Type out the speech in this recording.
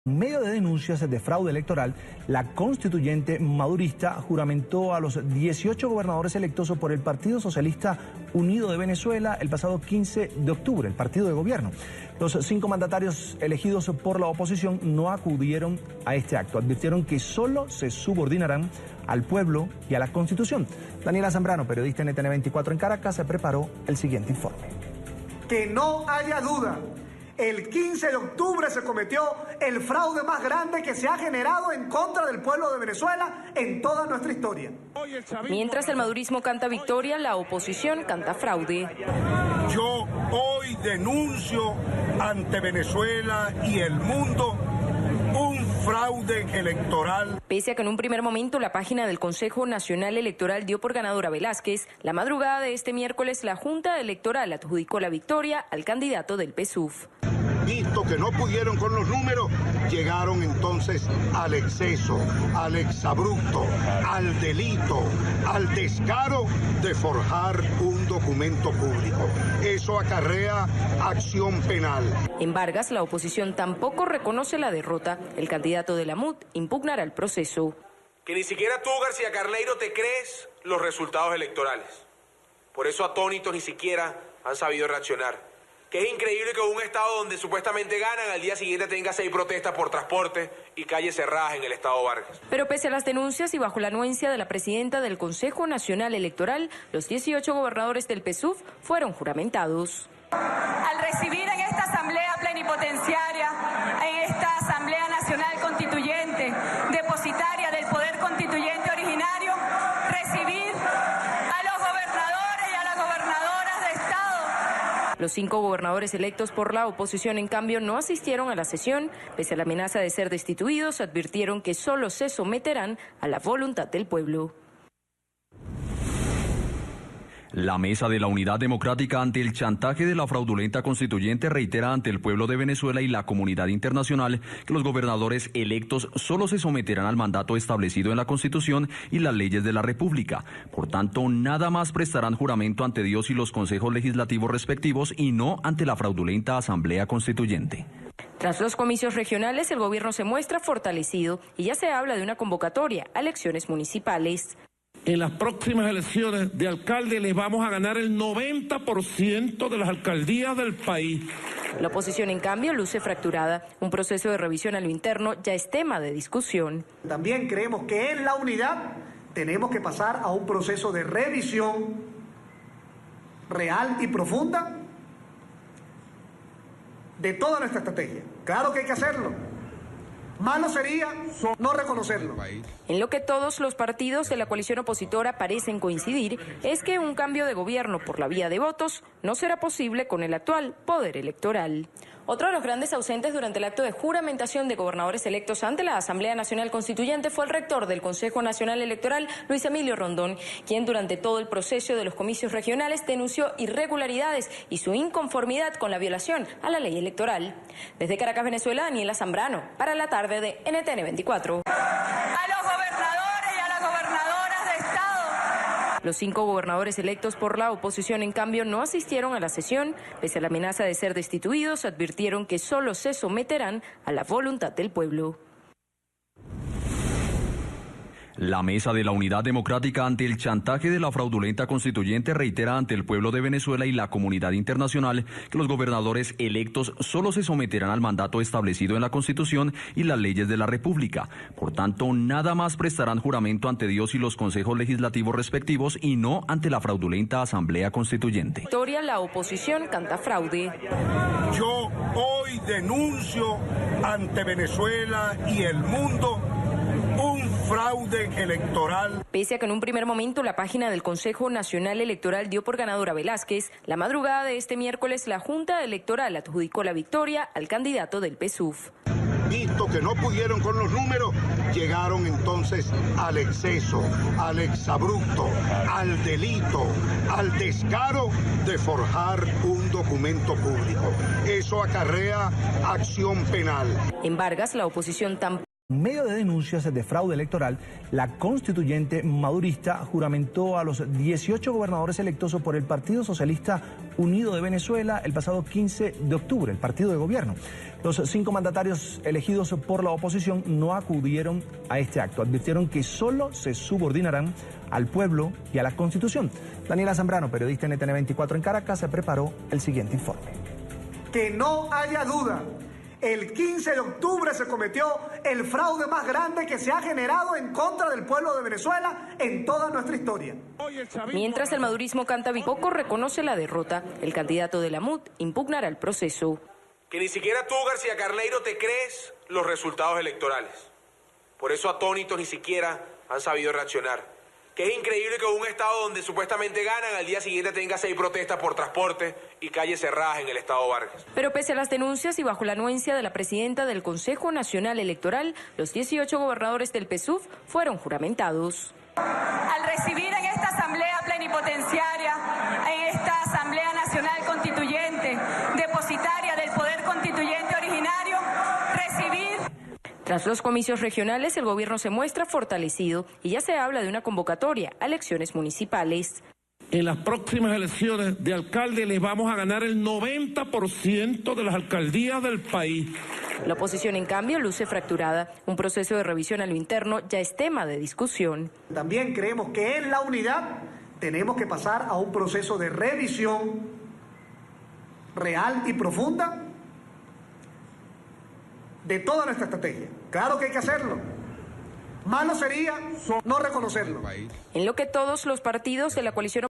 En medio de denuncias de fraude electoral, la constituyente madurista juramentó a los 18 gobernadores electos por el Partido Socialista Unido de Venezuela el pasado 15 de octubre, el partido de gobierno. Los 5 mandatarios elegidos por la oposición no acudieron a este acto. Advirtieron que solo se subordinarán al pueblo y a la Constitución. Daniela Zambrano, periodista en NTN24 en Caracas, se preparó el siguiente informe. Que no haya duda. El 15 de octubre se cometió el fraude más grande que se ha generado en contra del pueblo de Venezuela en toda nuestra historia. Mientras el madurismo canta victoria, la oposición canta fraude. Yo hoy denuncio ante Venezuela y el mundo un fraude electoral. Pese a que en un primer momento la página del Consejo Nacional Electoral dio por ganadora a Velázquez, la madrugada de este miércoles la Junta Electoral adjudicó la victoria al candidato del PSUV. Visto que no pudieron con los números, llegaron entonces al exceso, al exabrupto, al delito, al descaro de forjar un documento público. Eso acarrea acción penal. En Vargas, la oposición tampoco reconoce la derrota. El candidato de la MUD impugnará el proceso. Que ni siquiera tú, García Carneiro, te crees los resultados electorales. Por eso atónitos ni siquiera han sabido reaccionar. Que es increíble que un estado donde supuestamente ganan, al día siguiente tenga 6 protestas por transporte y calles cerradas en el estado Vargas. Pero pese a las denuncias y bajo la anuencia de la presidenta del Consejo Nacional Electoral, los 18 gobernadores del PSUV fueron juramentados. Al recibir en esta asamblea plenipotenciaria, en esta Asamblea Nacional Constituyente, depositaria del poder constituyente originario, recibir a los gobernadores y a las gobernadoras de Estado. Los 5 gobernadores electos por la oposición, en cambio, no asistieron a la sesión. Pese a la amenaza de ser destituidos, advirtieron que solo se someterán a la voluntad del pueblo. La Mesa de la Unidad Democrática ante el chantaje de la fraudulenta constituyente reitera ante el pueblo de Venezuela y la comunidad internacional que los gobernadores electos solo se someterán al mandato establecido en la Constitución y las leyes de la República. Por tanto, nada más prestarán juramento ante Dios y los consejos legislativos respectivos y no ante la fraudulenta Asamblea Constituyente. Tras los comicios regionales, el gobierno se muestra fortalecido y ya se habla de una convocatoria a elecciones municipales. En las próximas elecciones de alcalde les vamos a ganar el 90% de las alcaldías del país. La oposición, en cambio, luce fracturada. Un proceso de revisión a lo interno ya es tema de discusión. También creemos que en la unidad tenemos que pasar a un proceso de revisión real y profunda de toda nuestra estrategia. Claro que hay que hacerlo. Malo sería no reconocerlo. En lo que todos los partidos de la coalición opositora parecen coincidir es que un cambio de gobierno por la vía de votos no será posible con el actual poder electoral. Otro de los grandes ausentes durante el acto de juramentación de gobernadores electos ante la Asamblea Nacional Constituyente fue el rector del Consejo Nacional Electoral, Luis Emilio Rondón, quien durante todo el proceso de los comicios regionales denunció irregularidades y su inconformidad con la violación a la ley electoral. Desde Caracas, Venezuela, Daniela Zambrano, para la tarde de NTN24. Los 5 gobernadores electos por la oposición, en cambio, no asistieron a la sesión. Pese a la amenaza de ser destituidos, advirtieron que solo se someterán a la voluntad del pueblo. La Mesa de la Unidad Democrática ante el chantaje de la fraudulenta constituyente reitera ante el pueblo de Venezuela y la comunidad internacional que los gobernadores electos solo se someterán al mandato establecido en la Constitución y las leyes de la República. Por tanto, nada más prestarán juramento ante Dios y los consejos legislativos respectivos y no ante la fraudulenta Asamblea Constituyente. Victoria, la oposición canta fraude. Yo hoy denuncio ante Venezuela y el mundo un fraude electoral. Pese a que en un primer momento la página del Consejo Nacional Electoral dio por ganadora a Velázquez, la madrugada de este miércoles la Junta Electoral adjudicó la victoria al candidato del PSUV. Visto que no pudieron con los números, llegaron entonces al exceso, al exabrupto, al delito, al descaro de forjar un documento público. Eso acarrea acción penal. En Vargas, la oposición tampoco En medio de denuncias de fraude electoral, la constituyente madurista juramentó a los 18 gobernadores electos por el Partido Socialista Unido de Venezuela el pasado 15 de octubre, el partido de gobierno. Los 5 mandatarios elegidos por la oposición no acudieron a este acto. Advirtieron que solo se subordinarán al pueblo y a la Constitución. Daniela Zambrano, periodista NTN 24 en Caracas, se preparó el siguiente informe. Que no haya duda. El 15 de octubre se cometió el fraude más grande que se ha generado en contra del pueblo de Venezuela en toda nuestra historia. Mientras el madurismo canta Poco reconoce la derrota, el candidato de la MUD impugnará el proceso. Que ni siquiera tú, García Carneiro, te crees los resultados electorales. Por eso atónitos ni siquiera han sabido reaccionar. Que es increíble que un estado donde supuestamente ganan al día siguiente tenga 6 protestas por transporte y calles cerradas en el estado Vargas. Pero pese a las denuncias y bajo la anuencia de la presidenta del Consejo Nacional Electoral, los 18 gobernadores del PSUV fueron juramentados. Al recibir en esta asamblea plenipotenciaria, en esta asamblea nacional constituyente, depositaria del poder constituyente originario, recibir... Tras los comicios regionales, el gobierno se muestra fortalecido y ya se habla de una convocatoria a elecciones municipales. En las próximas elecciones de alcalde les vamos a ganar el 90% de las alcaldías del país. La oposición, en cambio, luce fracturada. Un proceso de revisión a lo interno ya es tema de discusión. También creemos que en la unidad tenemos que pasar a un proceso de revisión real y profunda de toda nuestra estrategia. Claro que hay que hacerlo. Malo sería no reconocerlo. En lo que todos los partidos de la coalición